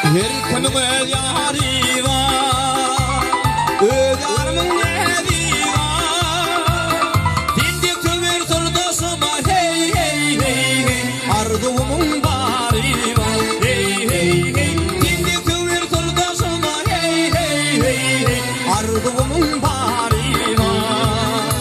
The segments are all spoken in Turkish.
Her kimin öz yari var, öz yarımın yeri var. Dindik tüver sırdasıma hey hey hey hey, arzumun bari var hey hey hey. Dindik tüver sırdasıma hey hey hey hey, arzumun bari var.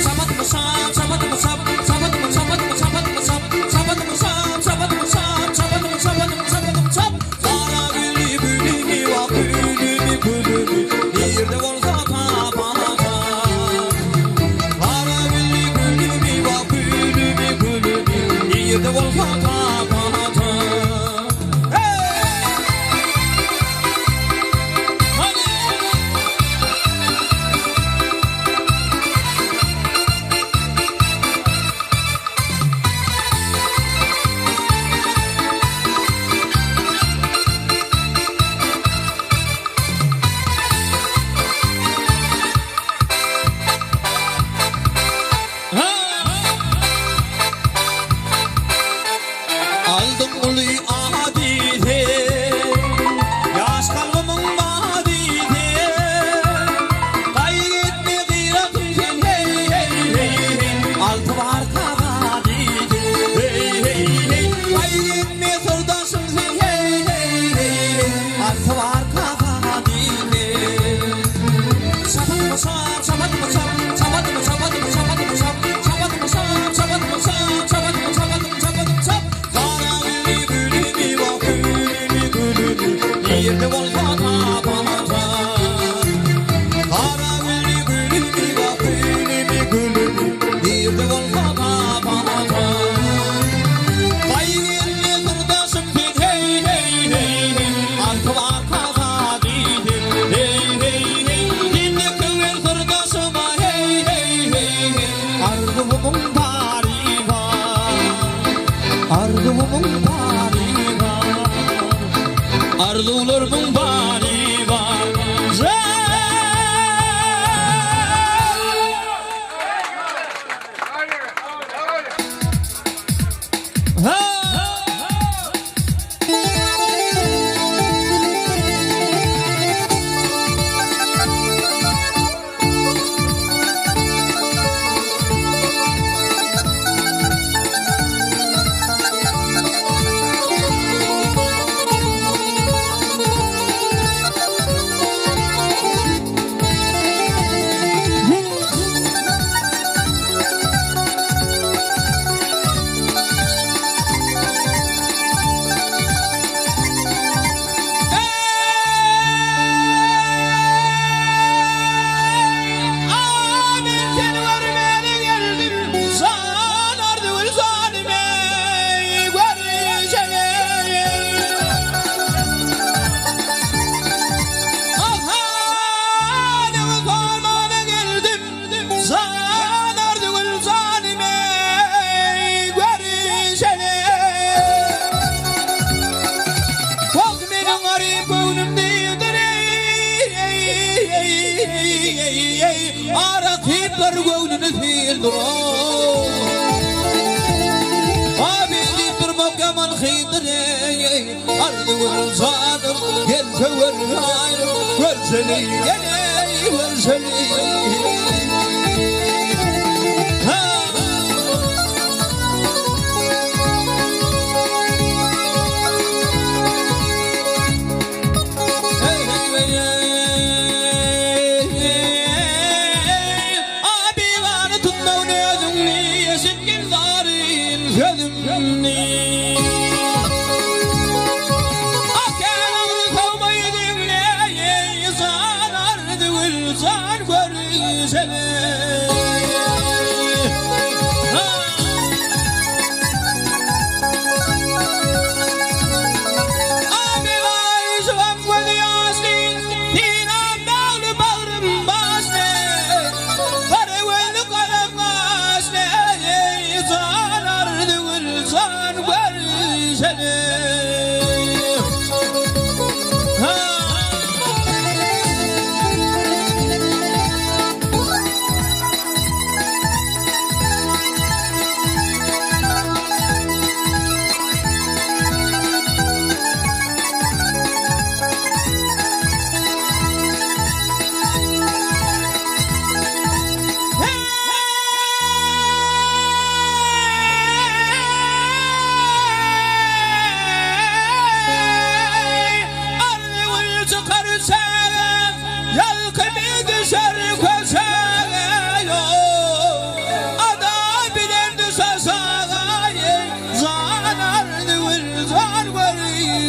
Sabat mı sap, sabat mı sap, sabat mı sabat mı sabat mı sap, sabat mı sap, sabat mı sap, sabat mı sabat mı sabat mı sap. Kara gülü gülü va gülü gülü, nerede olsa tapana tap. Kara gülü gülü va gülü gülü, nerede olsa tapana tap. Hey! Hadi! Aldım ulu adide, yaş kalbımın madide. Kaygetme gıyratın sen hey hey hey hey, altı var kadadide hey hey hey. Kaygetme sırdasın sen hey hey hey hey, altı var kadadide. Sabat mı sap, sabat mı sap, sabat mı sabat mı sabat mı sap, sabat mı sap, sabat mı sap, sabat mı sabat mı sabat mı sap. Kara gülü gülü va gülü gülü, nerede olsa tapana tap. Kara gülü gülü va gülü gülü, nerede olsa tapana tap. Kaygılı sırdasın sen hey hey hey hey, altı var kadadide hey hey hey. Dindik tüver sırdasıma hey hey hey hey, arzumun bari var, arzumun bari var, arzularımın bari var. Aratipler gönlünü fildir. Abidi durmak yaman khidre, ardı vursadır, gelse vurayır, verseli geley, verseli.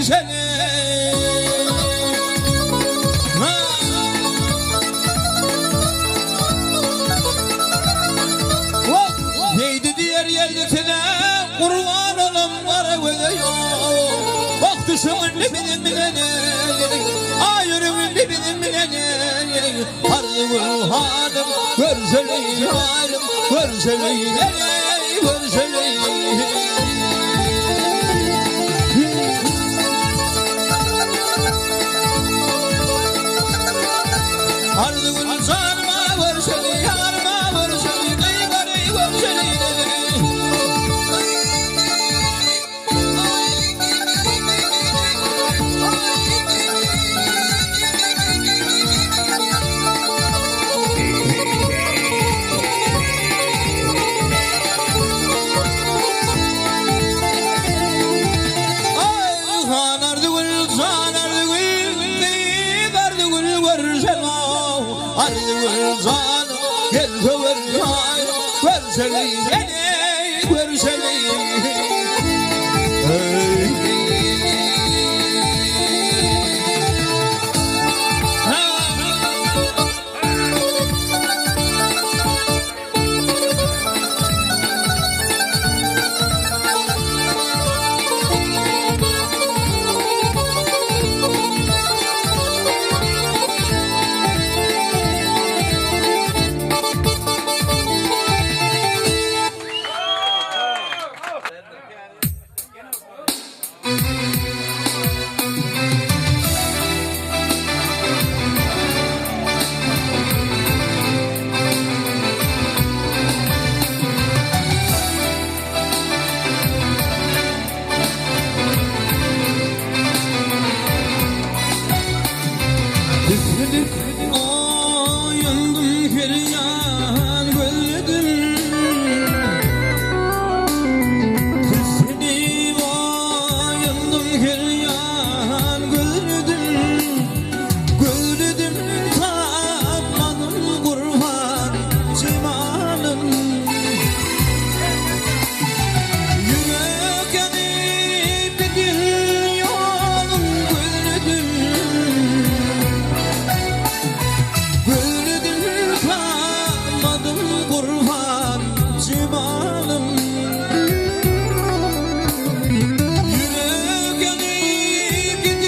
seni. Neydi diğer yerdesine kurban olam var yok. Baktışımın dibinin bilene, ayırımın dibinin bilene. Hardım halim, görseleyin halim, görseleyin ey, görseleyin. Hardım sarma, görseleyin, harma, görseleyin, ey, görseleyin. Yürek yanıp gidiyor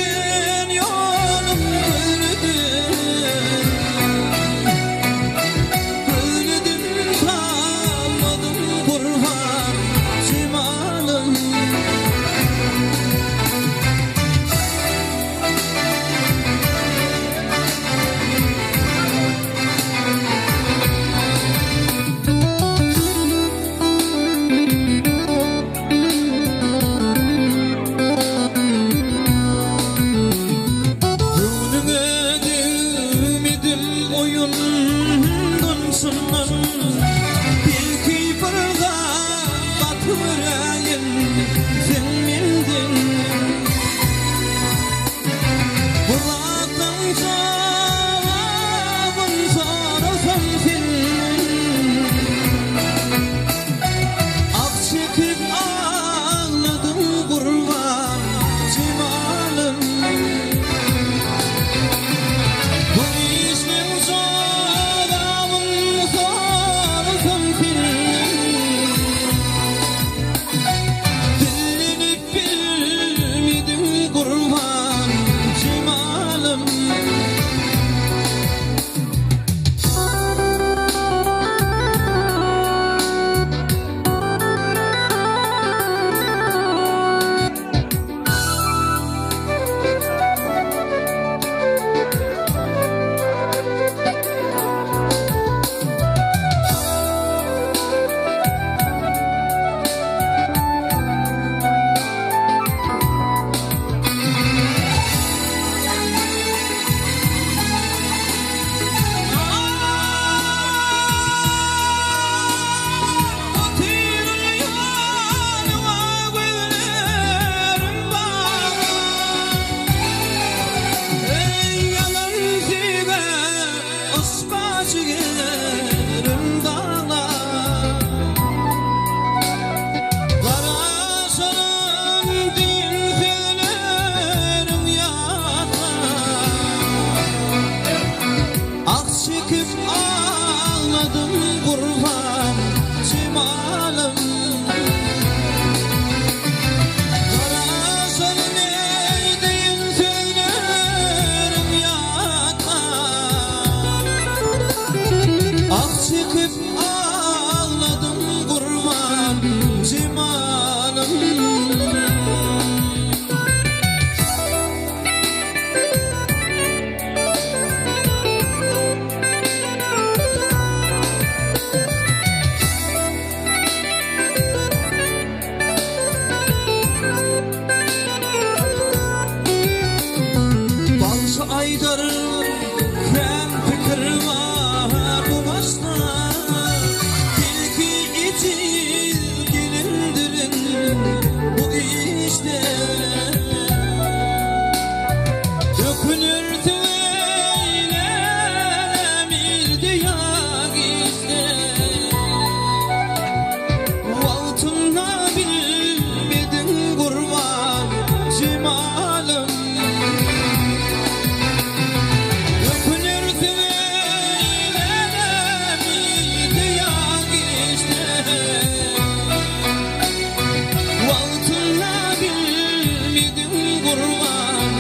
kurban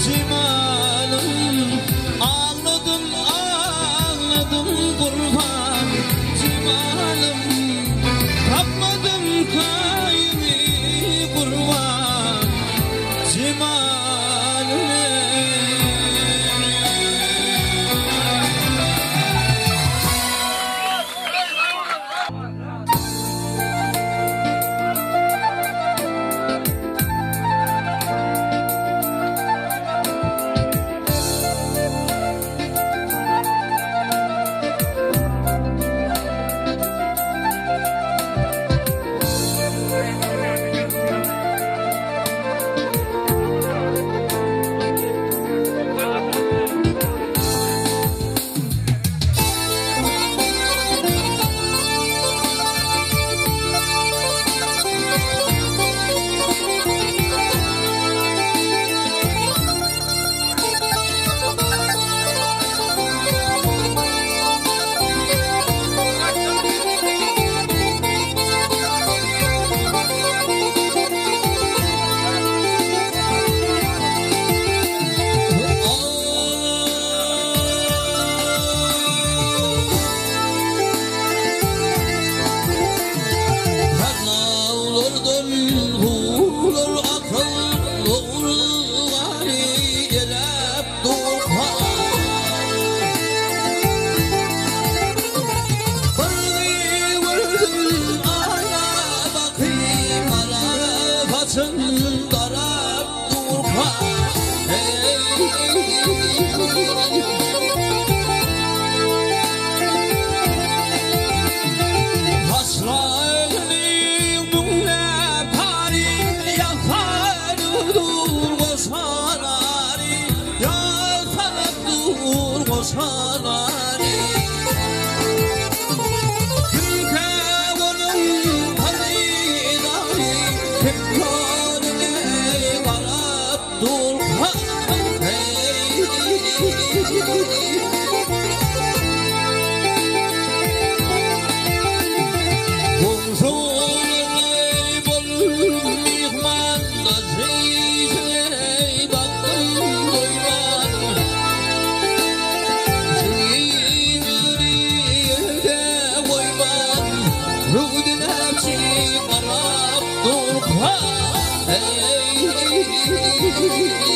cimalım. Ağladım ağladım kurban cimalım. Tapmadım kayını kurban cimalım. Hey